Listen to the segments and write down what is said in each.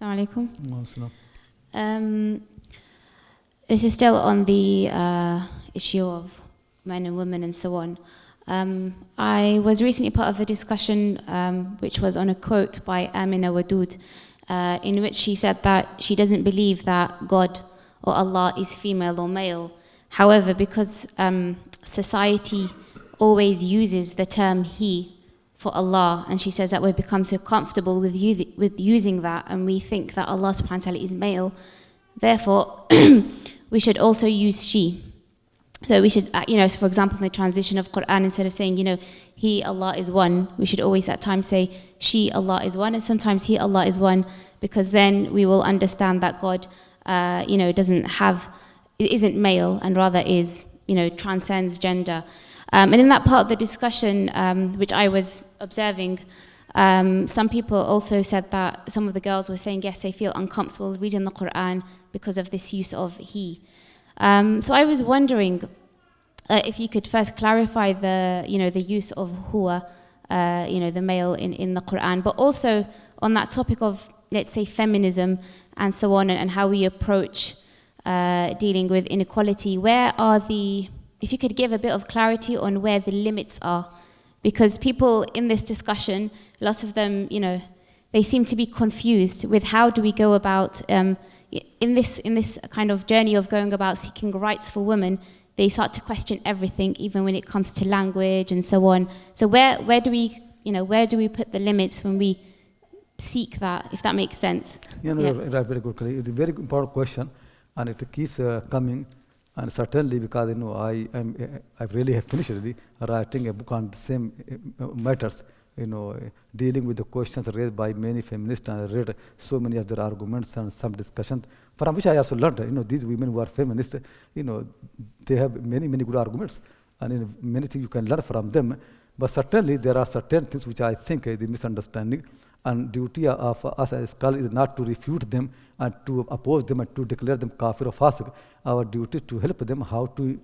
Assalamu alaikum. This is still on the issue of men and women and so on. I was recently part of a discussion which was on a quote by Amina Wadud, in which she said that she doesn't believe that God or Allah is female or male. However, because society always uses the term he for Allah, and she says that we've become so comfortable with using that, and we think that Allah subhanahu wa ta'ala is male, therefore we should also use she. So we should, for example, in the transition of Quran, instead of saying, he, Allah is one, we should always at times say, she, Allah is one, and sometimes he, Allah is one, because then we will understand that God, isn't male, and rather is, transcends gender. And in that part of the discussion, which I was observing, some people also said that some of the girls were saying, yes, they feel uncomfortable reading the Quran because of this use of he. So I was wondering if you could first clarify the use of huwa, the male in the Quran, but also on that topic of, let's say, feminism and so on, and how we approach dealing with inequality. If you could give a bit of clarity on where the limits are, because people in this discussion, a lot of them, they seem to be confused with how do we go about in this kind of journey of going about seeking rights for women. They start to question everything, even when it comes to language and so on. So where do we put the limits when we seek that, if that makes sense? Very good. It's a very important question, and it keeps coming. And certainly, because I really have finished writing a book on the same matters, dealing with the questions raised by many feminists, and I read so many of their arguments and some discussions, from which I also learned. These women who are feminists, they have many good arguments, and many things you can learn from them. But certainly, there are certain things which I think the misunderstanding, and duty of us as scholars is not to refute them and to oppose them and to declare them kafir or fasik. Our duty is to help them how to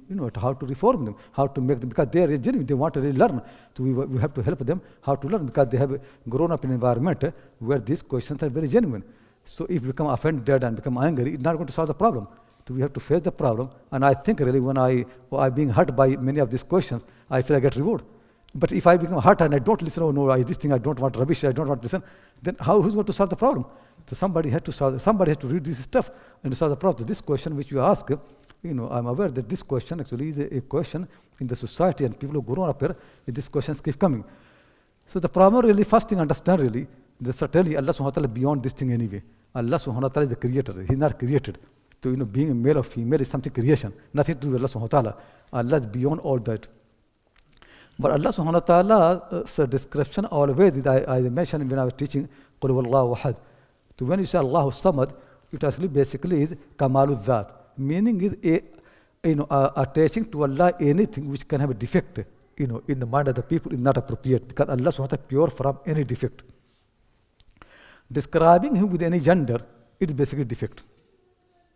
reform them, how to make them, because they are genuine, they want to really learn. So we have to help them how to learn, because they have grown up in an environment where these questions are very genuine. So if we become offended and become angry, it's not going to solve the problem. So we have to face the problem. And I think really when I'm being hurt by many of these questions, I feel I get reward. But if I become hurt and I don't listen, this thing I don't want, rubbish, I don't want to listen, then who's going to solve the problem? So somebody has to read this stuff and to solve the problem. So this question which you ask, I'm aware that this question actually is a question in the society, and people who grow up here, these questions keep coming. So the problem really, first thing understand really, that certainly Allah subhanahu wa ta'ala beyond this thing anyway. Allah subhanahu wa ta'ala is the creator. He's not created. So being a male or female is something creation, nothing to do with Allah subhanahu wa ta'ala. Allah is beyond all that. But Allah subhanahu wa ta'ala's description always, I mentioned when I was teaching, Qul huwallahu ahad. So when you say Allahu samad, it actually basically is Kamalu Dhat, meaning is attaching to Allah anything which can have a defect, in the mind of the people is not appropriate, because Allah subhanahu wa ta'ala is pure from any defect. Describing him with any gender, it is basically defect.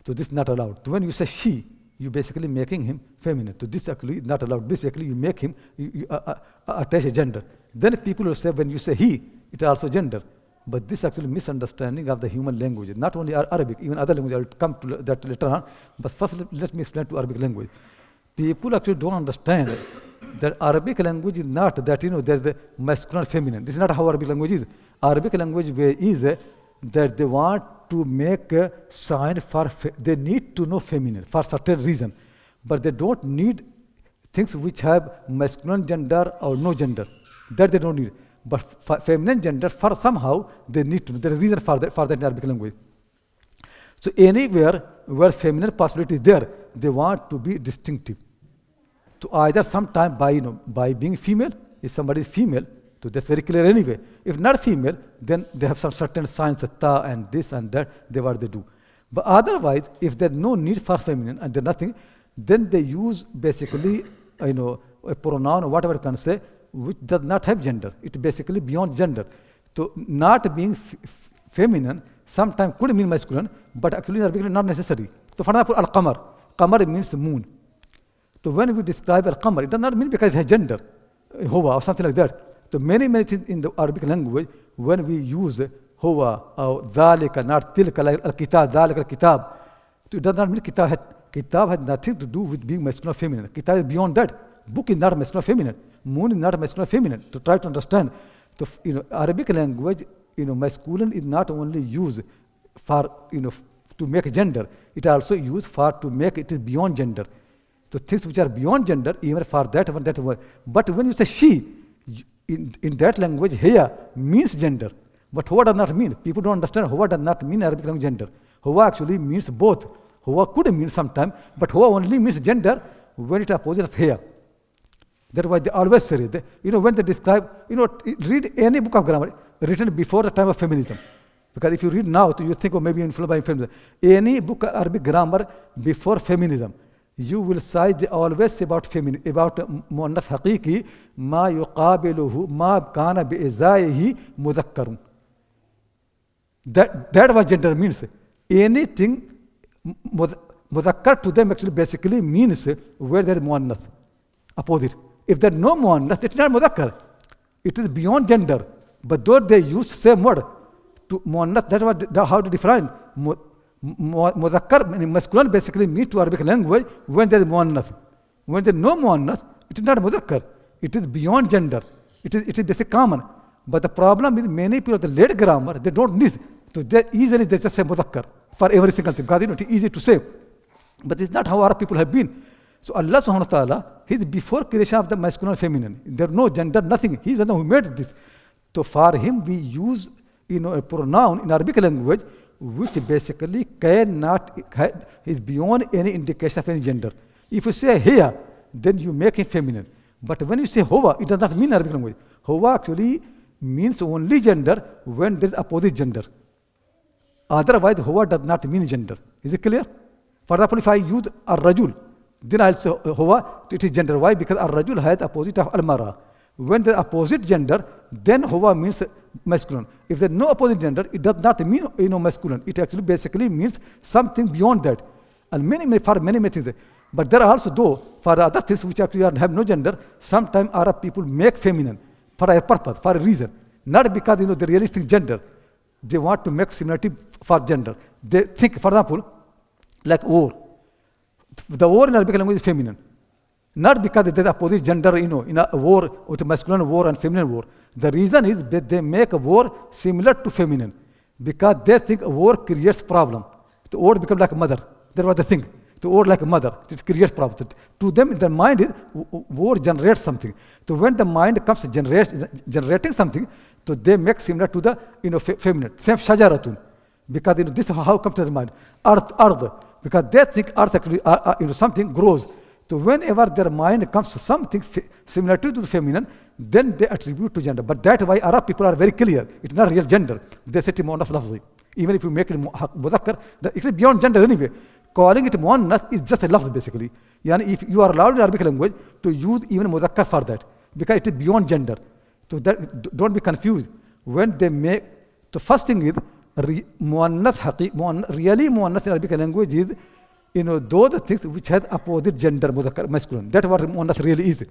So this is not allowed. So when you say she, you basically making him feminine. So this actually is not allowed. Basically you make him, you attach a gender. Then people will say when you say he, it is also gender. But this actually misunderstanding of the human language. Not only Arabic, even other language, I will come to that later on. But first let me explain to Arabic language. People actually don't understand that Arabic language is not that, there's a masculine and feminine. This is not how Arabic language is. Arabic language is that they want to make a sign for, they need to know feminine for certain reason. But they don't need things which have masculine gender or no gender. That they don't need. But for feminine gender, for somehow, they need to know. There is a reason for that in Arabic language. So anywhere where feminine possibility is there, they want to be distinctive. So either sometime by being female, if somebody is female, so that's very clear anyway. If not female, then they have some certain signs, ta and this and that, what they do. But otherwise, if there's no need for feminine and there's nothing, then they use basically, a pronoun or whatever you can say, which does not have gender. It's basically beyond gender. So not being feminine sometimes could mean masculine, but actually not necessary. So for example, al-qamar. Qamar means moon. So when we describe al-qamar, it does not mean because it has gender, huwa or something like that. So many things in the Arabic language, when we use huwa, or dhalika, not tilka, like al-kitab, dhalika al-kitab. It does not mean kitab has nothing to do with being masculine or feminine. Kitab is beyond that. Book is not masculine or feminine. Moon is not masculine or feminine. To try to understand, Arabic language, masculine is not only used for, to make gender. It also used for to make it is beyond gender. So things which are beyond gender, even for that one, that one. But when you say she, in that language, here means gender. But huwa does not mean. People don't understand huwa does not mean Arabic language gender. Huwa actually means both. Huwa could mean sometime, but huwa only means gender when it is opposite of here. That's why they always say it. When they describe, read any book of grammar written before the time of feminism. Because if you read now, you think, oh, maybe influenced by feminism. Any book of Arabic grammar before feminism, you will say they always say about muannath haqiqi, ma yuqabiluhu, ma kana bi'izaihi mudhakkarun. That what gender means. Anything mudhakkar to them actually basically means where there is muannath, opposite. If there is no muannath, it is not mudhakkar. It is beyond gender. But though they use same word to muannath, that's what how to define. Mudhakkar, masculine basically means to Arabic language when there is muannath. When there is no muannath, it is not mudhakkar. It is beyond gender. It is basically common. But the problem is many people of the late grammar, they don't need. So they just say mudhakkar for every single thing. Because it is easy to say. But it's not how Arab people have been. So Allah subhanahu wa ta'ala, He is before creation of the masculine and feminine. There is no gender, nothing. He is the one who made this. So for Him, we use a pronoun in Arabic language which basically is beyond any indication of any gender. If you say here, then you make it feminine. But when you say huwa, it does not mean Arabic language. Huwa actually means only gender when there is opposite gender. Otherwise, huwa does not mean gender. Is it clear? For example, if I use ar-rajul, then I'll say huwa, it is gender. Why? Because ar-rajul has opposite of al-mara. When the opposite gender, then huwa means masculine. If there is no opposite gender, it does not mean masculine. It actually basically means something beyond that. And for many things. But there are also, though, for the other things which actually have no gender, sometimes Arab people make feminine for a purpose, for a reason. Not because they really think gender. They want to make similarity for gender. They think, for example, like war. The war in Arabic language is feminine. Not because there is opposite gender, in a war, with masculine war and feminine war. The reason is that they make a war similar to feminine. Because they think a war creates problem. The war becomes like a mother. That's what they think. The war like a mother. It creates problem. To them, in their mind, war generates something. So when the mind comes generating something, so they make similar to the feminine. Same shajaratun. Because this is how it comes to the mind. Earth. Because they think earth actually, something grows. So whenever their mind comes to something similar to the feminine, then they attribute to gender. But that's why Arab people are very clear. It's not real gender. They say it muannath lafzi. Even if you make it mudhakkar, it is beyond gender anyway. Calling it muannath is just a lafz basically. If you are allowed in Arabic language to use even mudhakkar for that, because it is beyond gender. So that don't be confused. When they make, the first thing is muannath really muannath in Arabic language is those things which has opposite gender, mudhakkar, masculine. That's what muannath really is.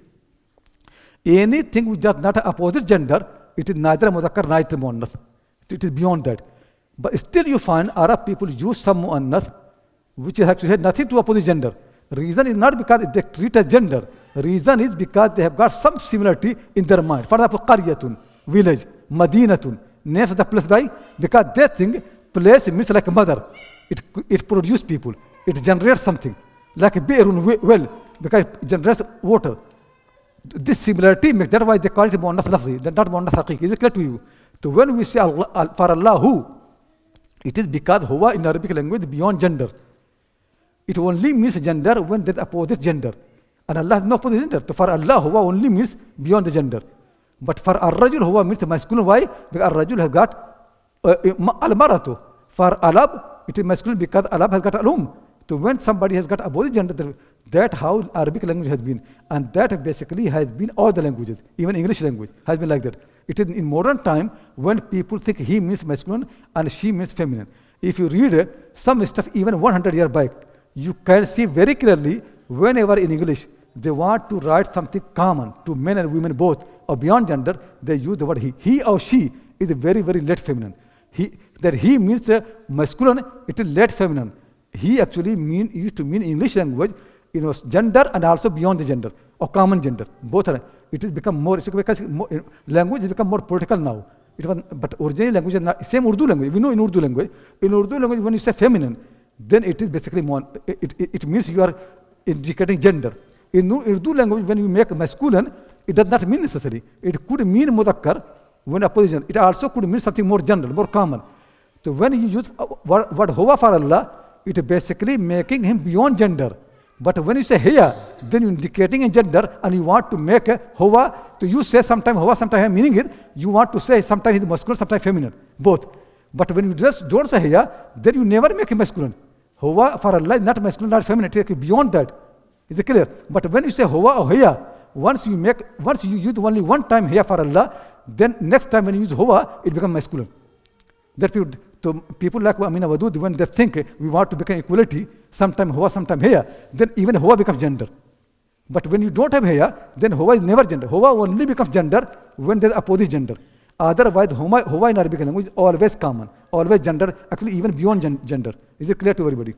Anything which does not have opposite gender, it is neither mudhakkar neither muannath. It is beyond that. But still you find Arab people use some muannath which has actually had nothing to opposite gender. Reason is not because they treat as gender. Reason is because they have got some similarity in their mind. For example, qaryatun, village, madinatun, names of the place by, because they think place means like a mother. It produces people. It generates something. Like a be'erun, well, because it generates water. This similarity makes, that's why they call it muannath lafzi, not muannath haqiqi. Is it clear to you? So when we say for Allahu, it is because huwa in Arabic language is beyond gender. It only means gender when there is opposite gender. And Allah has no opposite gender. So for Allah, huwa only means beyond the gender. But for ar-rajul, huwa means masculine. Why? Because ar-rajul has got al-maratu. For alab, it is masculine because alab has got alum. So when somebody has got opposite gender, that's how Arabic language has been. And that basically has been all the languages. Even English language has been like that. It is in modern time when people think he means masculine and she means feminine. If you read some stuff even 100 years back, you can see very clearly whenever in English they want to write something common to men and women both or beyond gender, they use the word he. He or she is very, very late feminine. He means masculine, it is late feminine. He actually used to mean English language, gender and also beyond the gender or common gender. Both are. It has become more, because language has become more political now. But originally language is not same Urdu language. We know in Urdu language. In Urdu language, when you say feminine, then it is basically more. It means you are indicating gender. In Urdu language, when you make masculine, it does not mean necessary. It could mean mudhakkar when opposition. It also could mean something more general, more common. So when you use word huwa for Allah, it is basically making him beyond gender. But when you say here, then you're indicating a gender and you want to make a huwa. So you say sometimes huwa, sometimes meaning it, you want to say sometimes he's masculine, sometimes feminine, both. But when you just don't say here, then you never make him masculine. Huwa for Allah is not masculine, not feminine, it is beyond that. Is it clear? But when you say huwa or here, once you use only one time here for Allah, then next time when you use huwa, it becomes masculine. That people like Amina Wadud, when they think we want to become equality, sometime huwa, sometime here, then even huwa becomes gender. But when you don't have here, then huwa is never gender. Huwa only becomes gender when there is opposite gender. Otherwise, huwa in Arabic language is always common, always gender, actually even beyond gender. Is it clear to everybody?